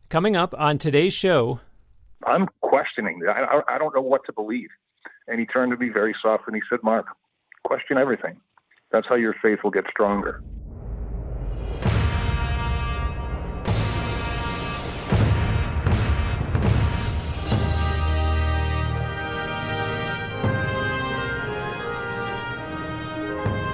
Coming up on today's show. I'm questioning. I don't know what to believe. And he turned to me very soft and he said, Mark, question everything. That's how your faith will get stronger.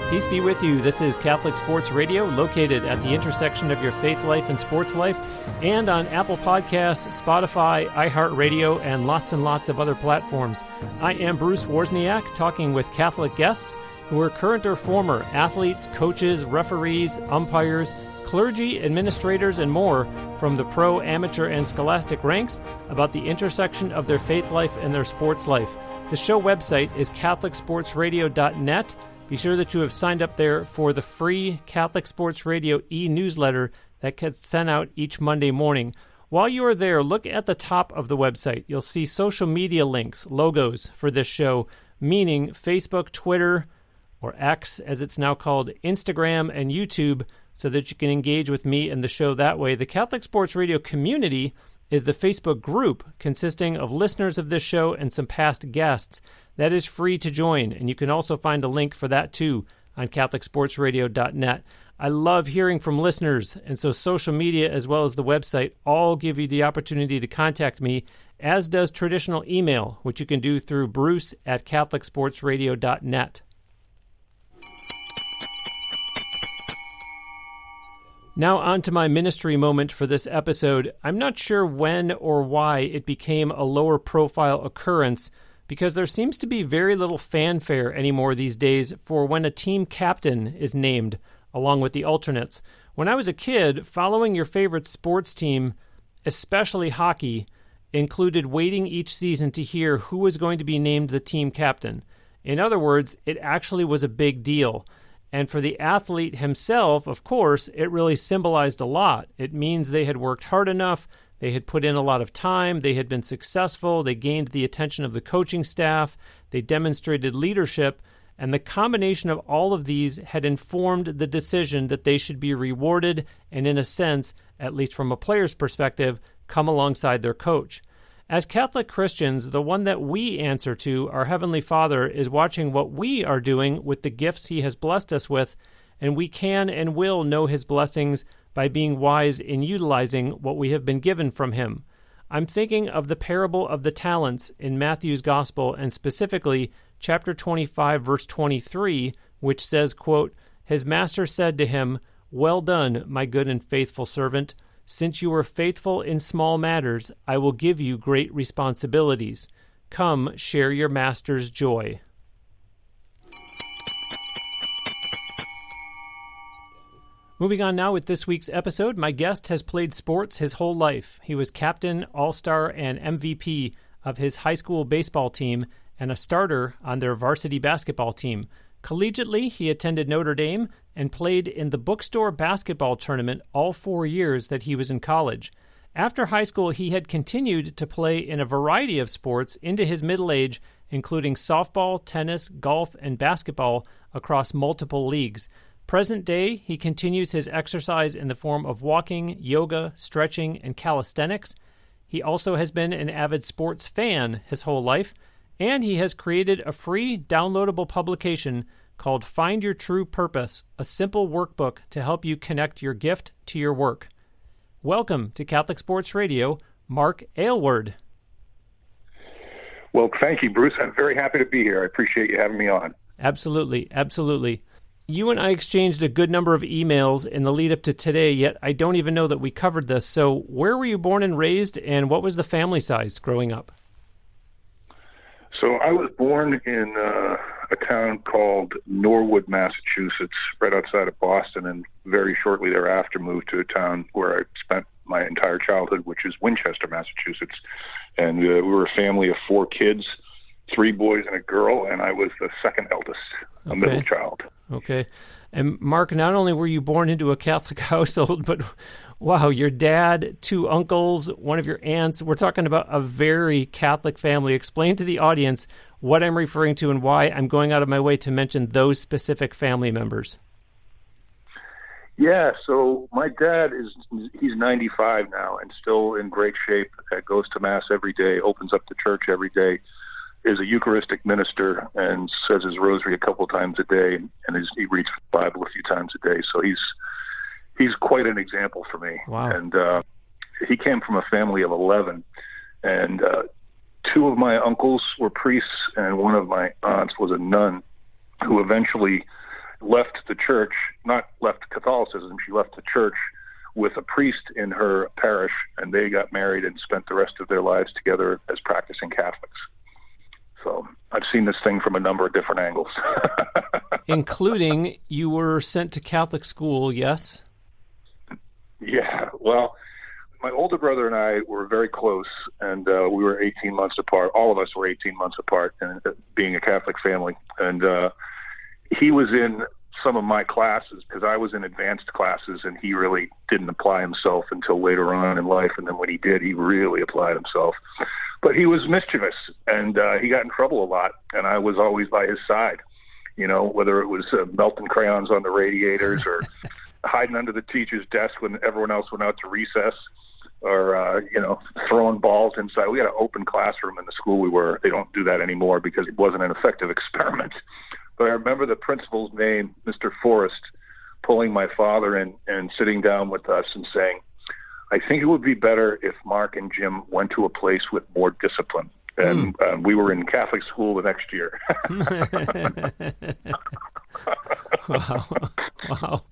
Peace be with you. This is Catholic Sports Radio, located at the intersection of your faith life and sports life, and on Apple Podcasts, Spotify, iHeartRadio, and lots of other platforms. I am Bruce Wozniak, talking with Catholic guests who are current or former athletes, coaches, referees, umpires, clergy, administrators, and more from the pro, amateur, and scholastic ranks about the intersection of their faith life and their sports life. The show website is catholicsportsradio.net. Be sure that you have signed up there for the free Catholic Sports Radio e-newsletter that gets sent out each Monday morning. While you are there, look at the top of the website. You'll see social media links, logos for this show, meaning Facebook, Twitter, or X, as it's now called, Instagram, and YouTube, so that you can engage with me and the show that way. The Catholic Sports Radio community is the Facebook group consisting of listeners of this show and some past guests. That is free to join, and you can also find a link for that too on catholicsportsradio.net. I love hearing from listeners, and so social media as well as the website all give you the opportunity to contact me, as does traditional email, which you can do through bruce@catholicsportsradio.net. Now on to my ministry moment for this episode. I'm not sure when or why it became a lower profile occurrence, because there seems to be very little fanfare anymore these days for when a team captain is named, along with the alternates. When I was a kid, following your favorite sports team, especially hockey, included waiting each season to hear who was going to be named the team captain. In other words, it actually was a big deal. And for the athlete himself, of course, it really symbolized a lot. It means they had worked hard enough, they had put in a lot of time, they had been successful, they gained the attention of the coaching staff, they demonstrated leadership, and the combination of all of these had informed the decision that they should be rewarded and, in a sense, at least from a player's perspective, come alongside their coach. As Catholic Christians, the one that we answer to, our Heavenly Father, is watching what we are doing with the gifts He has blessed us with, and we can and will know His blessings by being wise in utilizing what we have been given from Him. I'm thinking of the parable of the talents in Matthew's Gospel, and specifically chapter 25, verse 23, which says, quote, "His master said to him, 'Well done, my good and faithful servant. Since you were faithful in small matters, I will give you great responsibilities. Come, share your master's joy.'" Moving on now with this week's episode, my guest has played sports his whole life. He was captain, all-star, and MVP of his high school baseball team and a starter on their varsity basketball team. Collegiately, he attended Notre Dame and played in the bookstore basketball tournament all 4 years that he was in college. After high school, he had continued to play in a variety of sports into his middle age, including softball, tennis, golf, and basketball across multiple leagues. Present day, he continues his exercise in the form of walking, yoga, stretching, and calisthenics. He also has been an avid sports fan his whole life, and he has created a free downloadable publication called Find Your True Purpose, a simple workbook to help you connect your gift to your work. Welcome to Catholic Sports Radio, Mark Aylward. Well, thank you, Bruce. I'm very happy to be here. I appreciate you having me on. Absolutely, absolutely. You and I exchanged a good number of emails in the lead up to today, yet I don't even know that we covered this. So where were you born and raised, and what was the family size growing up? So I was born in a town called Norwood, Massachusetts, right outside of Boston, and very shortly thereafter moved to a town where I spent my entire childhood, which is Winchester, Massachusetts. And we were a family of 4 kids, 3 boys and a girl, and I was the second eldest, a middle child. Okay. And Mark, not only were you born into a Catholic household, but wow, your dad, 2 uncles, one of your aunts. We're talking about a very Catholic family. Explain to the audience what I'm referring to and why I'm going out of my way to mention those specific family members. Yeah, so my dad he's 95 now and still in great shape. Goes to Mass every day, opens up the church every day, is a Eucharistic minister and says his rosary a couple times a day, and he reads the Bible a few times a day. So he's quite an example for me. Wow. And he came from a family of 11, and two of my uncles were priests, and one of my aunts was a nun who eventually left the church, not left Catholicism, she left the church with a priest in her parish, and they got married and spent the rest of their lives together as practicing Catholics. So I've seen this thing from a number of different angles. Including you were sent to Catholic school, yes? Yeah, well, my older brother and I were very close, and we were 18 months apart. All of us were 18 months apart, and being a Catholic family. And he was in some of my classes because I was in advanced classes, and he really didn't apply himself until later on in life. And then when he did, he really applied himself. But he was mischievous, and he got in trouble a lot, and I was always by his side, whether it was melting crayons on the radiators or hiding under the teacher's desk when everyone else went out to recess, or, throwing balls inside. We had an open classroom in the school we were. They don't do that anymore because it wasn't an effective experiment. But I remember the principal's name, Mr. Forrest, pulling my father in and sitting down with us and saying, I think it would be better if Mark and Jim went to a place with more discipline. And we were in Catholic school the next year. Wow.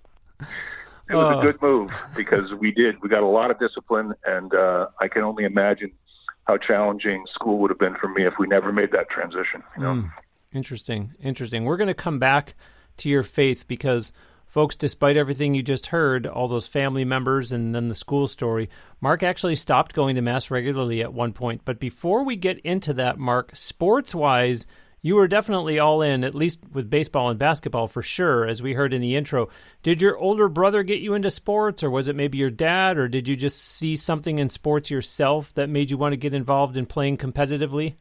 It was a good move because we got a lot of discipline, and I can only imagine how challenging school would have been for me if we never made that transition. Interesting. We're going to come back to your faith because, folks, despite everything you just heard, all those family members and then the school story, Mark actually stopped going to Mass regularly at one point. But before we get into that, Mark, sports-wise, you were definitely all in, at least with baseball and basketball for sure, as we heard in the intro. Did your older brother get you into sports, or was it maybe your dad, or did you just see something in sports yourself that made you want to get involved in playing competitively?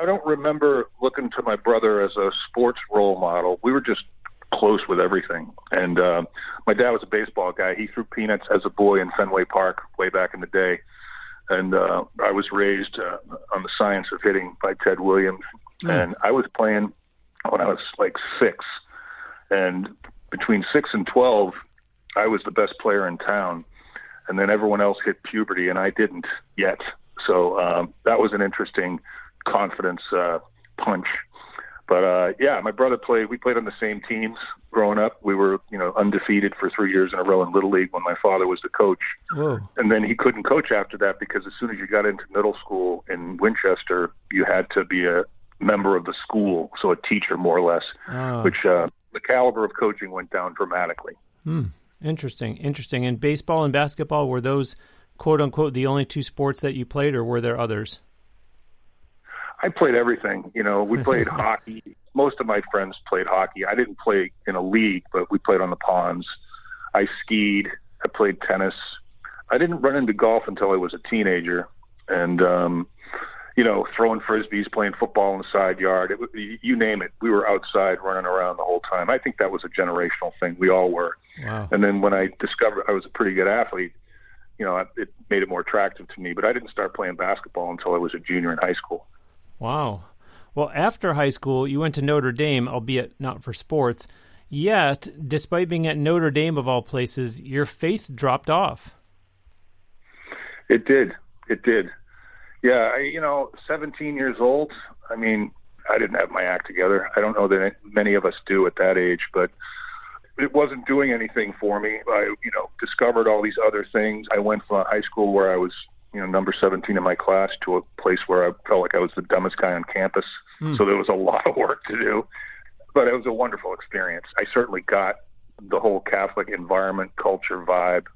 I don't remember looking to my brother as a sports role model. We were just close with everything. And my dad was a baseball guy. He threw peanuts as a boy in Fenway Park way back in the day. And I was raised on the science of hitting by Ted Williams. And I was playing when I was like 6. And between 6 and 12, I was the best player in town. And then everyone else hit puberty, and I didn't yet. So that was an interesting confidence punch. But my brother we played on the same teams growing up. We were, undefeated for 3 years in a row in Little League when my father was the coach. Whoa. And then he couldn't coach after that because as soon as you got into middle school in Winchester, you had to be a member of the school, so a teacher more or less, which the caliber of coaching went down dramatically. Interesting. And baseball and basketball, were those, quote unquote, the only two sports that you played, or were there others? I played everything. We played hockey. Most of my friends played hockey. I didn't play in a league, but we played on the ponds. I skied. I played tennis. I didn't run into golf until I was a teenager. And, throwing frisbees, playing football in the side yard, you name it. We were outside running around the whole time. I think that was a generational thing. We all were. Wow. And then when I discovered I was a pretty good athlete, it made it more attractive to me. But I didn't start playing basketball until I was a junior in high school. Wow. Well, after high school, you went to Notre Dame, albeit not for sports. Yet, despite being at Notre Dame of all places, your faith dropped off. It did. Yeah, 17 years old, I didn't have my act together. I don't know that many of us do at that age, but it wasn't doing anything for me. I, discovered all these other things. I went from a high school where I was number 17 in my class to a place where I felt like I was the dumbest guy on campus. So there was a lot of work to do, but it was a wonderful experience. I certainly got the whole Catholic environment, culture, vibe.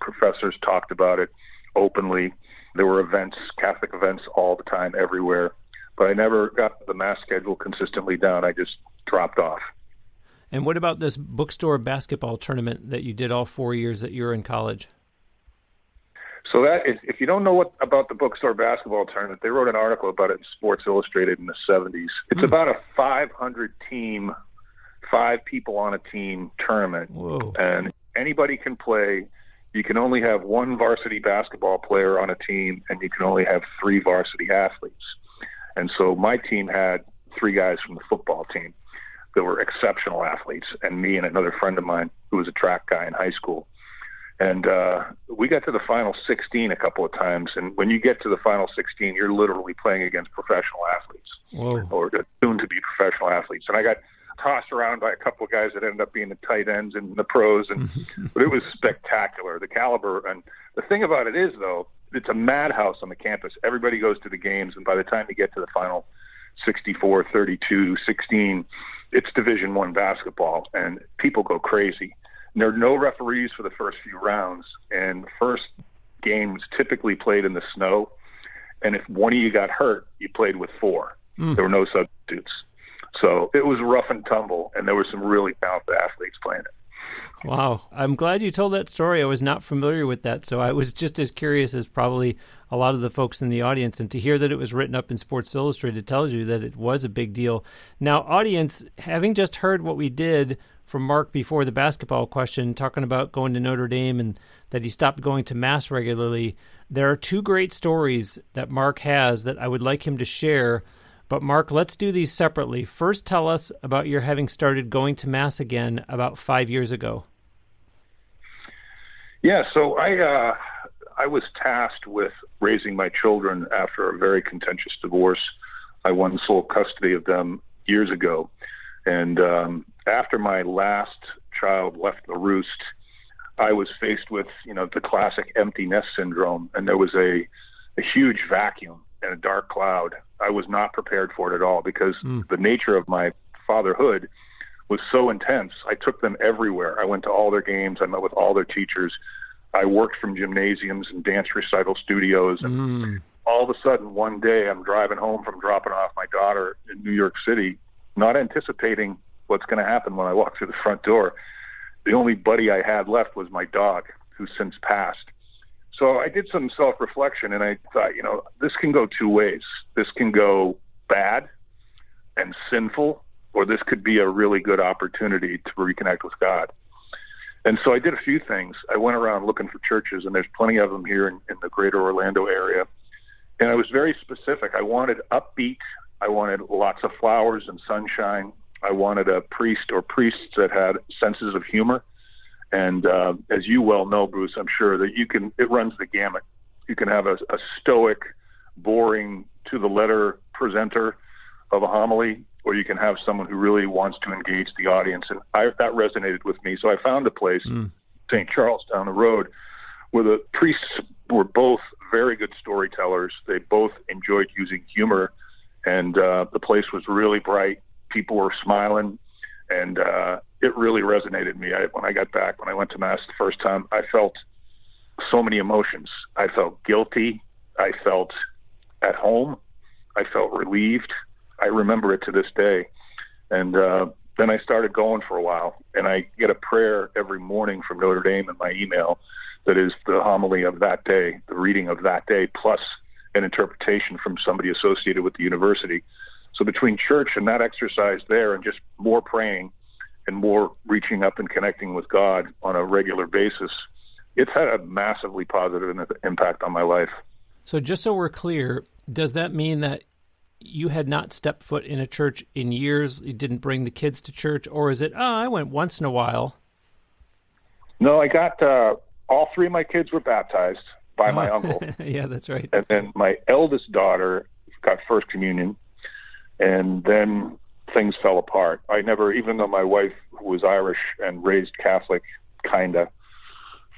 Professors talked about it openly. There were events, Catholic events all the time, everywhere. But I never got the Mass schedule consistently down. I just dropped off. And what about this bookstore basketball tournament that you did all 4 years that you were in college? So that is, if you don't know about the bookstore basketball tournament, they wrote an article about it in Sports Illustrated in the 70s. It's about a 500-team 5 people on a team tournament. Whoa. And anybody can play. You can only have 1 varsity basketball player on a team, and you can only have 3 varsity athletes. And so my team had 3 guys from the football team that were exceptional athletes, and me and another friend of mine who was a track guy in high school. And we got to the final 16 a couple of times. And when you get to the final 16, you're literally playing against professional athletes. Whoa. Or soon to be professional athletes. And I got tossed around by a couple of guys that ended up being the tight ends and the pros. But it was spectacular, the caliber. And the thing about it is, though, it's a madhouse on the campus. Everybody goes to the games. And by the time you get to the final 64, 32, 16, it's Division I basketball. And people go crazy. There are no referees for the first few rounds, and the first game was typically played in the snow. And if one of you got hurt, you played with 4. There were no substitutes. So it was rough and tumble, and there were some really talented athletes playing it. Wow. I'm glad you told that story. I was not familiar with that, so I was just as curious as probably a lot of the folks in the audience. And to hear that it was written up in Sports Illustrated tells you that it was a big deal. Now, audience, having just heard what we did from Mark before the basketball question, talking about going to Notre Dame and that he stopped going to Mass regularly, there are 2 great stories that Mark has that I would like him to share. But Mark, let's do these separately. First, tell us about your having started going to Mass again about 5 years ago. Yeah, so I was tasked with raising my children after a very contentious divorce. I won sole custody of them years ago. And after my last child left the roost, I was faced with, the classic empty nest syndrome. And there was a huge vacuum and a dark cloud. I was not prepared for it at all because the nature of my fatherhood was so intense. I took them everywhere. I went to all their games. I met with all their teachers. I worked from gymnasiums and dance recital studios. And all of a sudden, one day, I'm driving home from dropping off my daughter in New York City, not anticipating what's going to happen when I walk through the front door. The only buddy I had left was my dog, who's since passed. So I did some self-reflection, and I thought, this can go 2 ways. This can go bad and sinful, or this could be a really good opportunity to reconnect with God. And so I did a few things. I went around looking for churches, and there's plenty of them here in the greater Orlando area. And I was very specific. I wanted upbeat. I wanted lots of flowers and sunshine. I wanted a priest or priests that had senses of humor. And as you well know, Bruce, I'm sure that it runs the gamut. You can have a stoic, boring, to-the-letter presenter of a homily, or you can have someone who really wants to engage the audience. And that resonated with me. So I found a place, St. Charles down the road, where the priests were both very good storytellers. They both enjoyed using humor. And the place was really bright. People were smiling. And it really resonated with me. When I got back, when I went to Mass the first time, I felt so many emotions. I felt guilty. I felt at home. I felt relieved. I remember it to this day. And then I started going for a while. And I get a prayer every morning from Notre Dame in my email that is the homily of that day, the reading of that day, plus an interpretation from somebody associated with the university. So between church and that exercise there and just more praying and more reaching up and connecting with God on a regular basis, it's had a massively positive impact on my life. So just so we're clear, does that mean that you had not stepped foot in a church in years? You didn't bring the kids to church? Or is it, I went once in a while? No, I got all 3 of my kids were baptized by my uncle. Yeah, that's right. And then my eldest daughter got First Communion. And then things fell apart. I never, even though my wife was Irish and raised Catholic,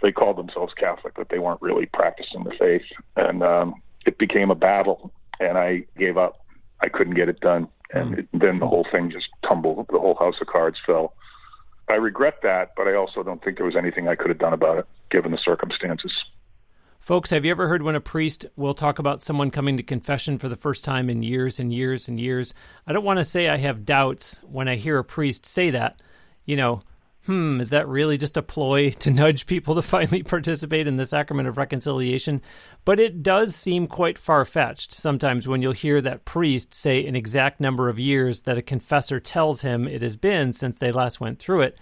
they called themselves Catholic, but they weren't really practicing the faith. And it became a battle, and I gave up. I couldn't get it done. And then the whole thing just tumbled. The whole house of cards fell. I regret that, but I also don't think there was anything I could have done about it, given the circumstances. Folks, have you ever heard when a priest will talk about someone coming to confession for the first time in years and years and years? I don't want to say I have doubts when I hear a priest say that. is that really just a ploy to nudge people to finally participate in the sacrament of reconciliation? But it does seem quite far-fetched sometimes when you'll hear that priest say an exact number of years that a confessor tells him it has been since they last went through it.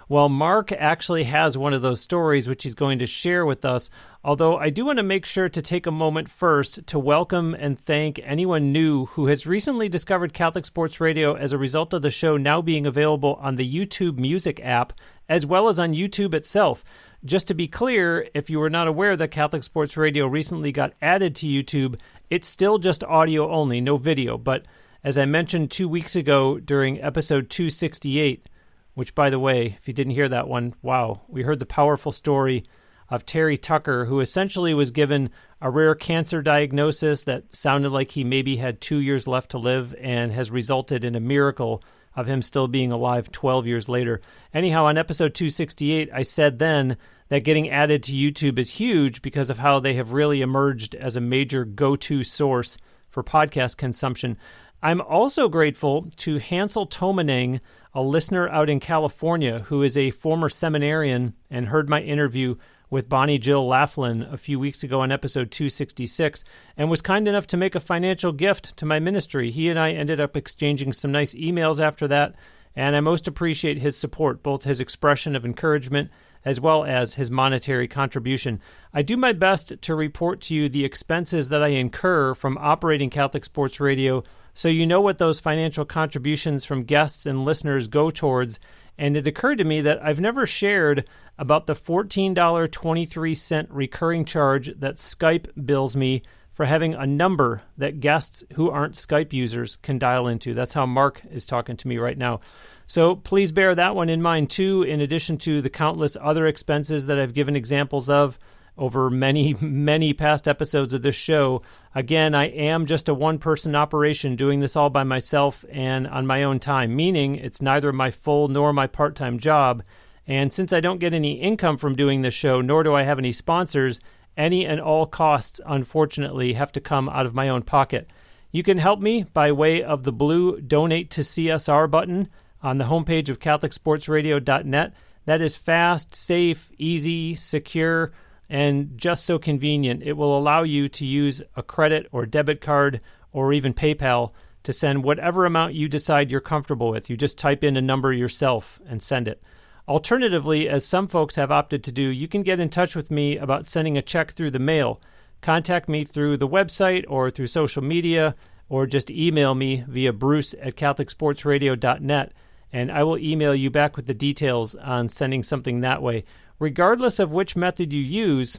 Well, Mark actually has one of those stories which he's going to share with us, although I do want to make sure to take a moment first to welcome and thank anyone new who has recently discovered Catholic Sports Radio as a result of the show now being available on the YouTube Music app, as well as on YouTube itself. Just to be clear, if you were not aware that Catholic Sports Radio recently got added to YouTube, it's still just audio only, no video. But as I mentioned 2 weeks ago during episode 268, which, by the way, if you didn't hear that one, wow, we heard the powerful story of Terry Tucker, who essentially was given a rare cancer diagnosis that sounded like he maybe had 2 years left to live and has resulted in a miracle of him still being alive 12 years later. Anyhow, on episode 268, I said then that getting added to YouTube is huge because of how they have really emerged as a major go-to source for podcast consumption. I'm also grateful to Hansel Tomaneng, a listener out in California who is a former seminarian and heard my interview with Bonnie Jill Laughlin a few weeks ago on episode 266 and was kind enough to make a financial gift to my ministry. He and I ended up exchanging some nice emails after that, and I most appreciate his support, both his expression of encouragement as well as his monetary contribution. I do my best to report to you the expenses that I incur from operating Catholic Sports Radio, so you know what those financial contributions from guests and listeners go towards. And it occurred to me that I've never shared about the $14.23 recurring charge that Skype bills me for having a number that guests who aren't Skype users can dial into. That's how Mark is talking to me right now. So please bear that one in mind too, in addition to the countless other expenses that I've given examples of over many, many past episodes of this show. Again, I am just a one-person operation doing this all by myself and on my own time, meaning it's neither my full nor my part-time job. And since I don't get any income from doing this show, nor do I have any sponsors, any and all costs, unfortunately, have to come out of my own pocket. You can help me by way of the blue Donate to CSR button on the homepage of CatholicSportsRadio.net. That is fast, safe, easy, secure, and just so convenient. It will allow you to use a credit or debit card or even PayPal to send whatever amount you decide you're comfortable with. You just type in a number yourself and send it. Alternatively, as some folks have opted to do, you can get in touch with me about sending a check through the mail. Contact me through the website or through social media, or just email me via bruce@CatholicSportsRadio.net, and I will email you back with the details on sending something that way. Regardless of which method you use,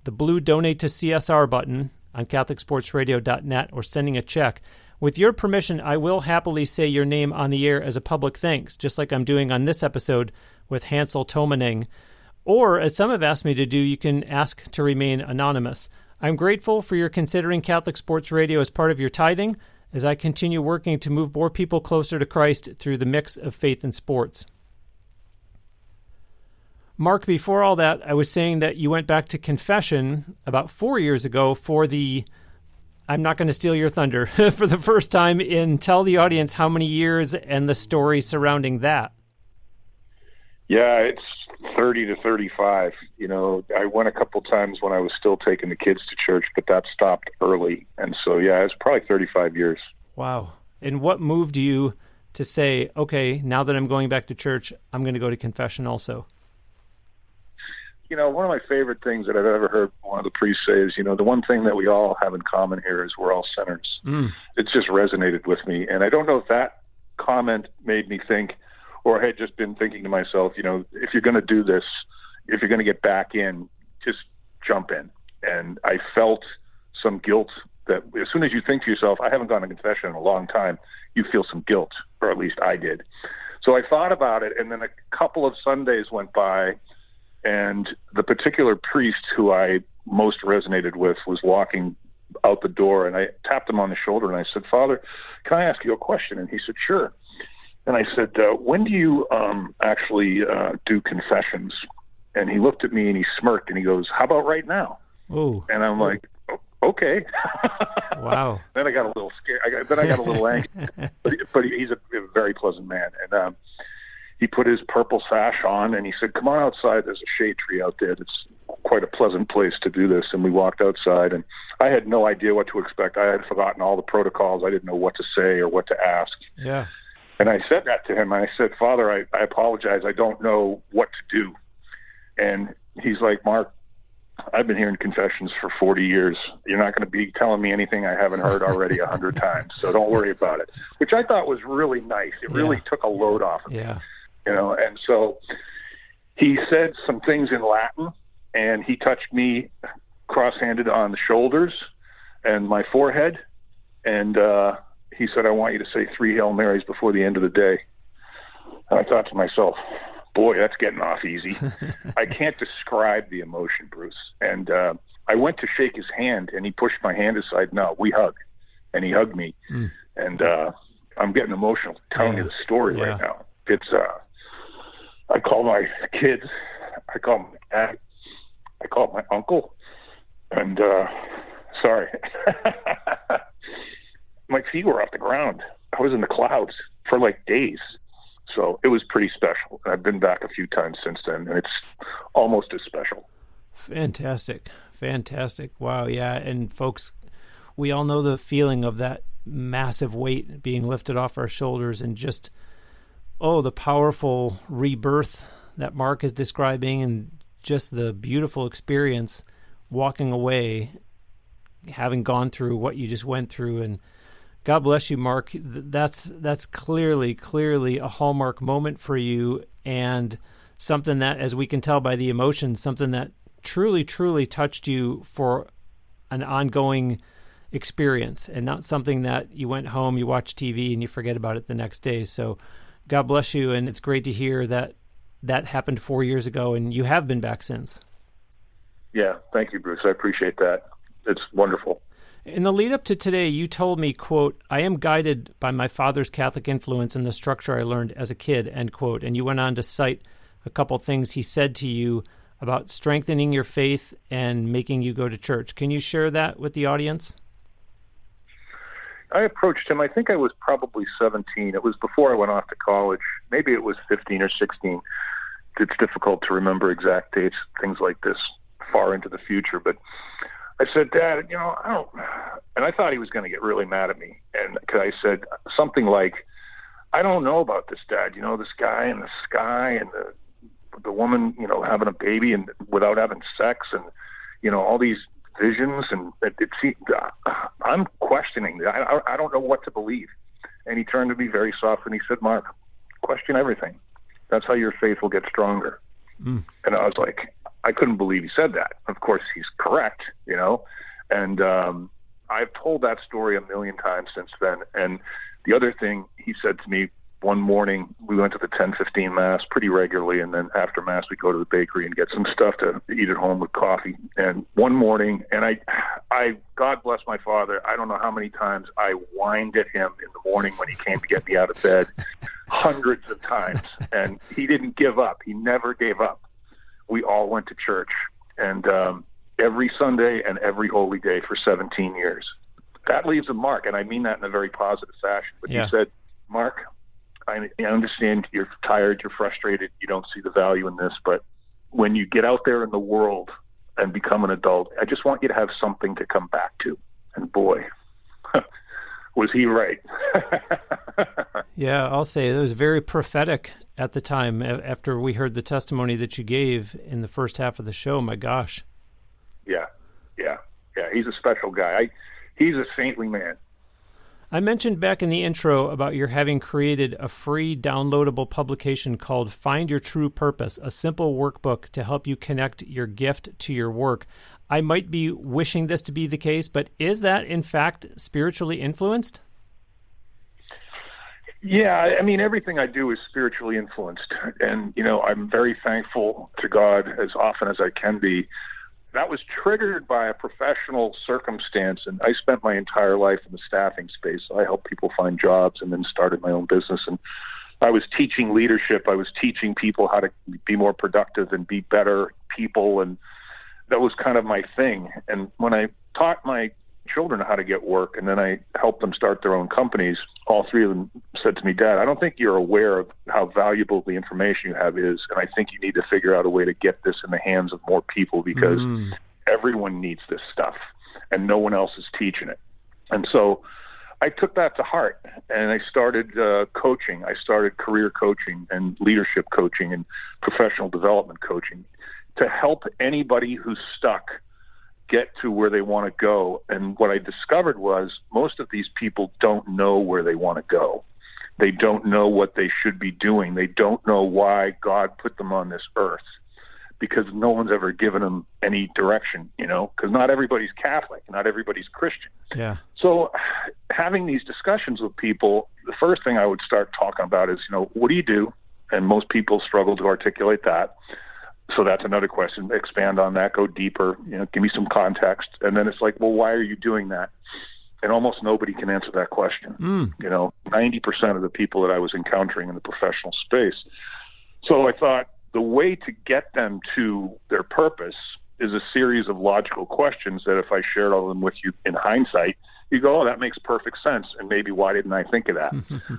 the blue Donate to CSR button on CatholicSportsRadio.net or sending a check, with your permission, I will happily say your name on the air as a public thanks, just like I'm doing on this episode with Hansel Tomaneng. Or, as some have asked me to do, you can ask to remain anonymous. I'm grateful for your considering Catholic Sports Radio as part of your tithing, as I continue working to move more people closer to Christ through the mix of faith and sports. Mark, before all that, I was saying that you went back to confession about 4 years ago for the, I'm not going to steal your thunder, for the first time in tell the audience how many years and the story surrounding that. Yeah, it's 30 to 35. You know, I went a couple times when I was still taking the kids to church, but that stopped early. And so, yeah, it's probably 35 years. Wow. And what moved you to say, okay, now that I'm going back to church, I'm going to go to confession also? You know, one of my favorite things that I've ever heard one of the priests say is, you know, the one thing that we all have in common here is we're all sinners. It's just resonated with me. And I don't know if that comment made me think, or I had just been thinking to myself, you know, if you're going to do this, if you're going to get back in, just jump in. And I felt some guilt that as soon as you think to yourself, I haven't gone to confession in a long time, you feel some guilt, or at least I did. So I thought about it, and then a couple of Sundays went by, and the particular priest who I most resonated with was walking out the door, and I tapped him on the shoulder, and I said, Father, can I ask you a question? And he said, sure. And I said, when do you actually do confessions? And he looked at me, and he smirked, and he goes, how about right now? Ooh. And I'm like, okay. Wow. Then I got a little scared. Then I got a little angry. But he's a very pleasant man. And he put his purple sash on, and he said, come on outside. There's a shade tree out there. It's quite a pleasant place to do this. And we walked outside, and I had no idea what to expect. I had forgotten all the protocols. I didn't know what to say or what to ask. Yeah. And I said that to him. I said, Father, I apologize. I don't know what to do. And he's like, Mark, I've been hearing confessions for 40 years. You're not going to be telling me anything I haven't heard already 100 times, so don't worry about it, which I thought was really nice. It really took a load off of me. And so he said some things in Latin, and he touched me cross-handed on the shoulders and my forehead, and he said, I want you to say 3 Hail Marys before the end of the day. And I thought to myself, boy, that's getting off easy. I can't describe the emotion, Bruce. And I went to shake his hand, and he pushed my hand aside. No, we hug. And he hugged me. And I'm getting emotional telling you the story right now. It's I call my kids, I call my dad, I call my uncle, and sorry. My feet were off the ground. I was in the clouds for like days. So it was pretty special. I've been back a few times since then, and it's almost as special. Fantastic. Wow, yeah. And folks, we all know the feeling of that massive weight being lifted off our shoulders, and just, the powerful rebirth that Mark is describing, and just the beautiful experience walking away, having gone through what you just went through. And God bless you, Mark. That's clearly a hallmark moment for you, and something that, as we can tell by the emotion, something that truly touched you for an ongoing experience, and not something that you went home, you watch TV, and you forget about it the next day. So God bless you, and it's great to hear that happened 4 years ago, and you have been back since. Yeah, thank you, Bruce. I appreciate that. It's wonderful. In the lead up to today, you told me, quote, I am guided by my father's Catholic influence and the structure I learned as a kid, end quote. And you went on to cite a couple things he said to you about strengthening your faith and making you go to church. Can you share that with the audience? I approached him, I think I was probably 17. It was before I went off to college. Maybe it was 15 or 16. It's difficult to remember exact dates, things like this far into the future. But I said, Dad, I don't, and I thought he was going to get really mad at me. And cause I said something like, I don't know about this, Dad, this guy in the sky and the woman, having a baby and without having sex and, all these visions. And I'm questioning. I don't know what to believe. And he turned to me very soft and he said, Mark, question everything. That's how your faith will get stronger. And I was like, I couldn't believe he said that. Of course, he's correct, and I've told that story a million times since then. And the other thing he said to me one morning, we went to the 10:15 Mass pretty regularly, and then after Mass, we go to the bakery and get some stuff to eat at home with coffee. And one morning, and I God bless my father, I don't know how many times I whined at him in the morning when he came to get me out of bed, hundreds of times, and he didn't give up. He never gave up. We all went to church, and every Sunday and every holy day for 17 years. That leaves a mark, and I mean that in a very positive fashion. But you said, Mark, I understand you're tired, you're frustrated, you don't see the value in this, but when you get out there in the world and become an adult, I just want you to have something to come back to. And boy, was he right. Yeah, I'll say it was very prophetic at the time after we heard the testimony that you gave in the first half of the show. My gosh. Yeah. He's a special guy. He's a saintly man. I mentioned back in the intro about your having created a free downloadable publication called Find Your True Purpose, a simple workbook to help you connect your gift to your work. I might be wishing this to be the case, but is that in fact spiritually influenced? Yeah, I mean, everything I do is spiritually influenced. And, I'm very thankful to God as often as I can be. That was triggered by a professional circumstance, and I spent my entire life in the staffing space. I helped people find jobs and then started my own business. And I was teaching leadership. I was teaching people how to be more productive and be better people, and that was kind of my thing. And when I taught my children how to get work, and then I helped them start their own companies. All three of them said to me, Dad, I don't think you're aware of how valuable the information you have is, and I think you need to figure out a way to get this in the hands of more people because everyone needs this stuff, and no one else is teaching it. And so I took that to heart, and I started coaching. I started career coaching and leadership coaching and professional development coaching to help anybody who's stuck get to where they want to go. And what I discovered was most of these people don't know where they want to go. They don't know what they should be doing. They don't know why God put them on this earth, because no one's ever given them any direction, because not everybody's Catholic, not everybody's Christian. Yeah. So having these discussions with people, the first thing I would start talking about is, what do you do? And most people struggle to articulate that. So that's another question. Expand on that, go deeper, give me some context. And then it's like, well, why are you doing that? And almost nobody can answer that question. 90% of the people that I was encountering in the professional space. So I thought the way to get them to their purpose is a series of logical questions that if I shared all of them with you in hindsight, you go, oh, that makes perfect sense. And maybe why didn't I think of that?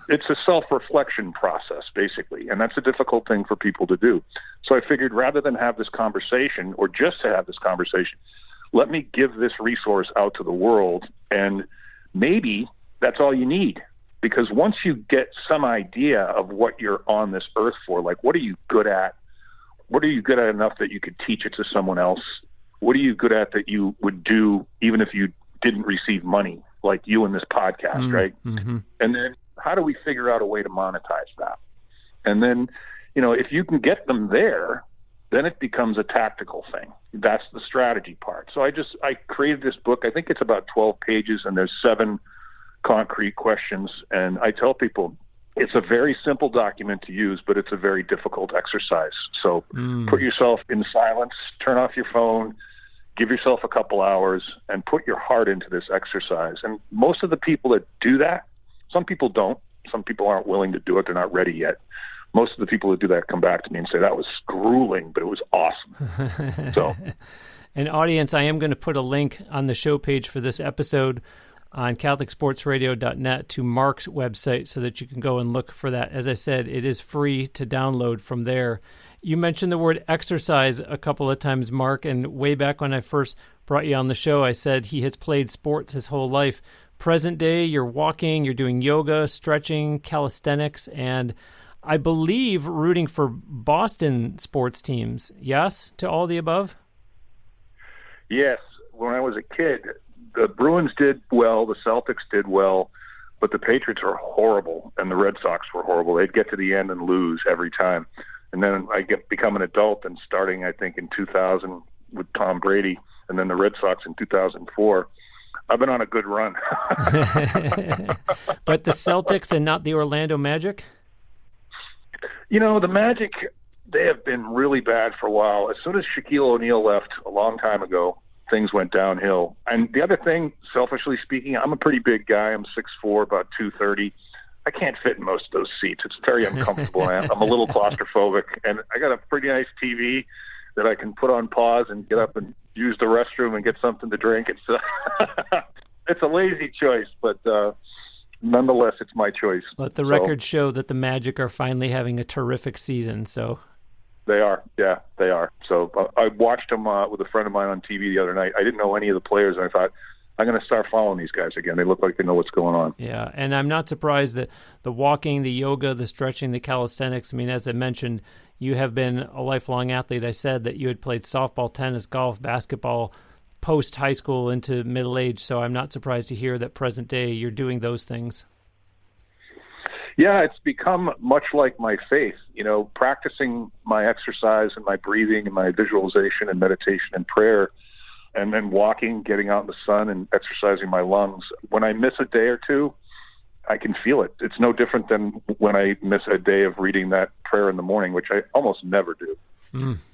It's a self-reflection process, basically. And that's a difficult thing for people to do. So I figured rather than have this conversation or just to have this conversation, let me give this resource out to the world. And maybe that's all you need. Because once you get some idea of what you're on this earth for, like what are you good at? What are you good at enough that you could teach it to someone else? What are you good at that you would do even if you didn't receive money, like you in this podcast, right? And then how do we figure out a way to monetize that? And then, if you can get them there, then it becomes a tactical thing. That's the strategy part. So I created this book. I think it's about 12 pages, and there's 7 concrete questions. And I tell people it's a very simple document to use, but it's a very difficult exercise. So put yourself in silence, turn off your phone, give yourself a couple hours, and put your heart into this exercise. And most of the people that do that, some people don't. Some people aren't willing to do it. They're not ready yet. Most of the people that do that come back to me and say, that was grueling, but it was awesome. So, and audience, I am going to put a link on the show page for this episode on CatholicSportsRadio.net to Mark's website so that you can go and look for that. As I said, it is free to download from there. You mentioned the word exercise a couple of times, Mark, and way back when I first brought you on the show, I said he has played sports his whole life. Present day, you're walking, you're doing yoga, stretching, calisthenics, and I believe rooting for Boston sports teams. Yes to all the above? Yes. When I was a kid, the Bruins did well, the Celtics did well, but the Patriots are horrible, and the Red Sox were horrible. They'd get to the end and lose every time. And then I become an adult, and starting, I think, in 2000 with Tom Brady, and then the Red Sox in 2004, I've been on a good run. But the Celtics and not the Orlando Magic? The Magic, they have been really bad for a while. As soon as Shaquille O'Neal left a long time ago, things went downhill. And the other thing, selfishly speaking, I'm a pretty big guy. I'm 6'4", about 230. I can't fit in most of those seats. It's very uncomfortable. I'm a little claustrophobic, and I got a pretty nice TV that I can put on pause and get up and use the restroom and get something to drink. It's a lazy choice, but nonetheless, it's my choice. Let the record show that the Magic are finally having a terrific season. So they are, yeah, they are. So I watched them with a friend of mine on TV the other night. I didn't know any of the players, and I thought, I'm going to start following these guys again. They look like they know what's going on. Yeah, and I'm not surprised that the walking, the yoga, the stretching, the calisthenics, I mean, as I mentioned, you have been a lifelong athlete. I said that you had played softball, tennis, golf, basketball, post-high school into middle age, so I'm not surprised to hear that present day you're doing those things. Yeah, it's become much like my faith, practicing my exercise and my breathing and my visualization and meditation and prayer, and then walking, getting out in the sun and exercising my lungs. When I miss a day or two, I can feel it. It's no different than when I miss a day of reading that prayer in the morning, which I almost never do.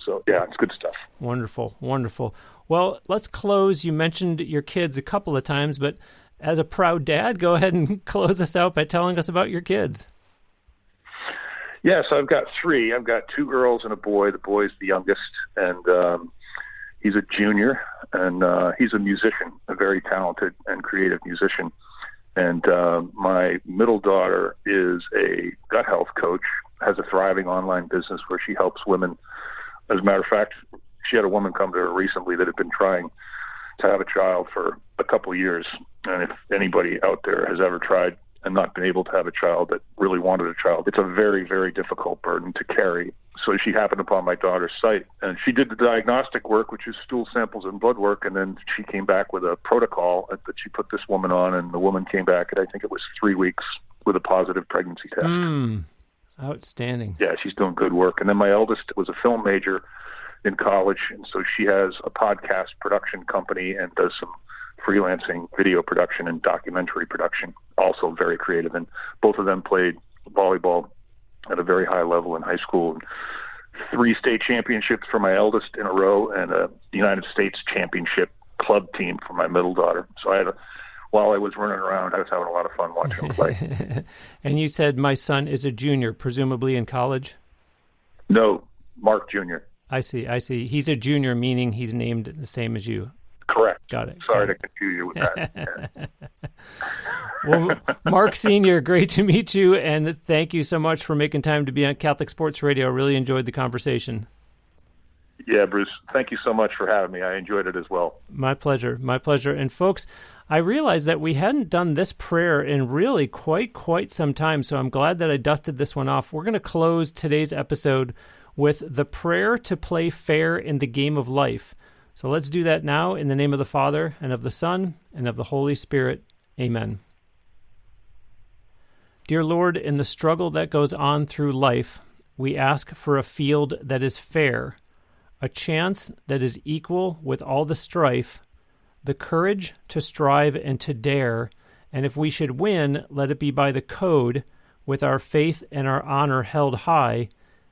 So, yeah, it's good stuff. Wonderful, wonderful. Well, let's close. You mentioned your kids a couple of times, but as a proud dad, go ahead and close us out by telling us about your kids. Yes, I've got 3. I've got 2 girls and a boy. The boy's the youngest, and he's a junior, and he's a musician, a very talented and creative musician. And my middle daughter is a gut health coach, has a thriving online business where she helps women. As a matter of fact, she had a woman come to her recently that had been trying to have a child for a couple of years. And if anybody out there has ever tried and not been able to have a child that really wanted a child, it's a very, very difficult burden to carry. So she happened upon my daughter's site, and she did the diagnostic work, which is stool samples and blood work, and then she came back with a protocol that she put this woman on, and the woman came back, and I think it was 3 weeks with a positive pregnancy test. Outstanding. Yeah, she's doing good work. And then my eldest was a film major in college, and so she has a podcast production company and does some freelancing video production and documentary production, also very creative. And both of them played volleyball at a very high level in high school. 3 state championships for my eldest in a row, and a United States championship club team for my middle daughter. So while I was running around, I was having a lot of fun watching them play. And you said my son is a junior, presumably in college? No, Mark Jr. I see. He's a junior, meaning he's named the same as you. Correct. Got it. Sorry to confuse you with that. Well, Mark Sr., great to meet you, and thank you so much for making time to be on Catholic Sports Radio. I really enjoyed the conversation. Yeah, Bruce, thank you so much for having me. I enjoyed it as well. My pleasure. And folks, I realized that we hadn't done this prayer in really quite some time, so I'm glad that I dusted this one off. We're going to close today's episode with the prayer to play fair in the game of life. So let's do that now in the name of the Father, and of the Son, and of the Holy Spirit. Amen. Dear Lord, in the struggle that goes on through life, we ask for a field that is fair, a chance that is equal with all the strife, the courage to strive and to dare, and if we should win, let it be by the code, with our faith and our honor held high,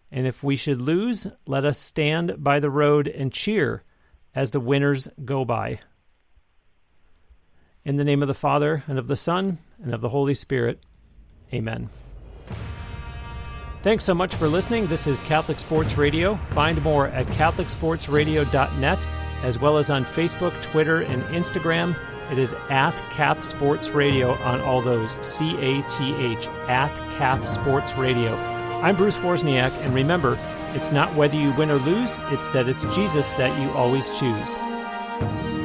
and if we should lose, let us stand by the road and cheer as the winners go by. In the name of the Father, and of the Son, and of the Holy Spirit. Amen. Thanks so much for listening. This is Catholic Sports Radio. Find more at catholicsportsradio.net, as well as on Facebook, Twitter, and Instagram. It is at Cath Sports Radio on all those. CATH, at Cath Sports Radio. I'm Bruce Wozniak, and remember, it's not whether you win or lose, it's that it's Jesus that you always choose.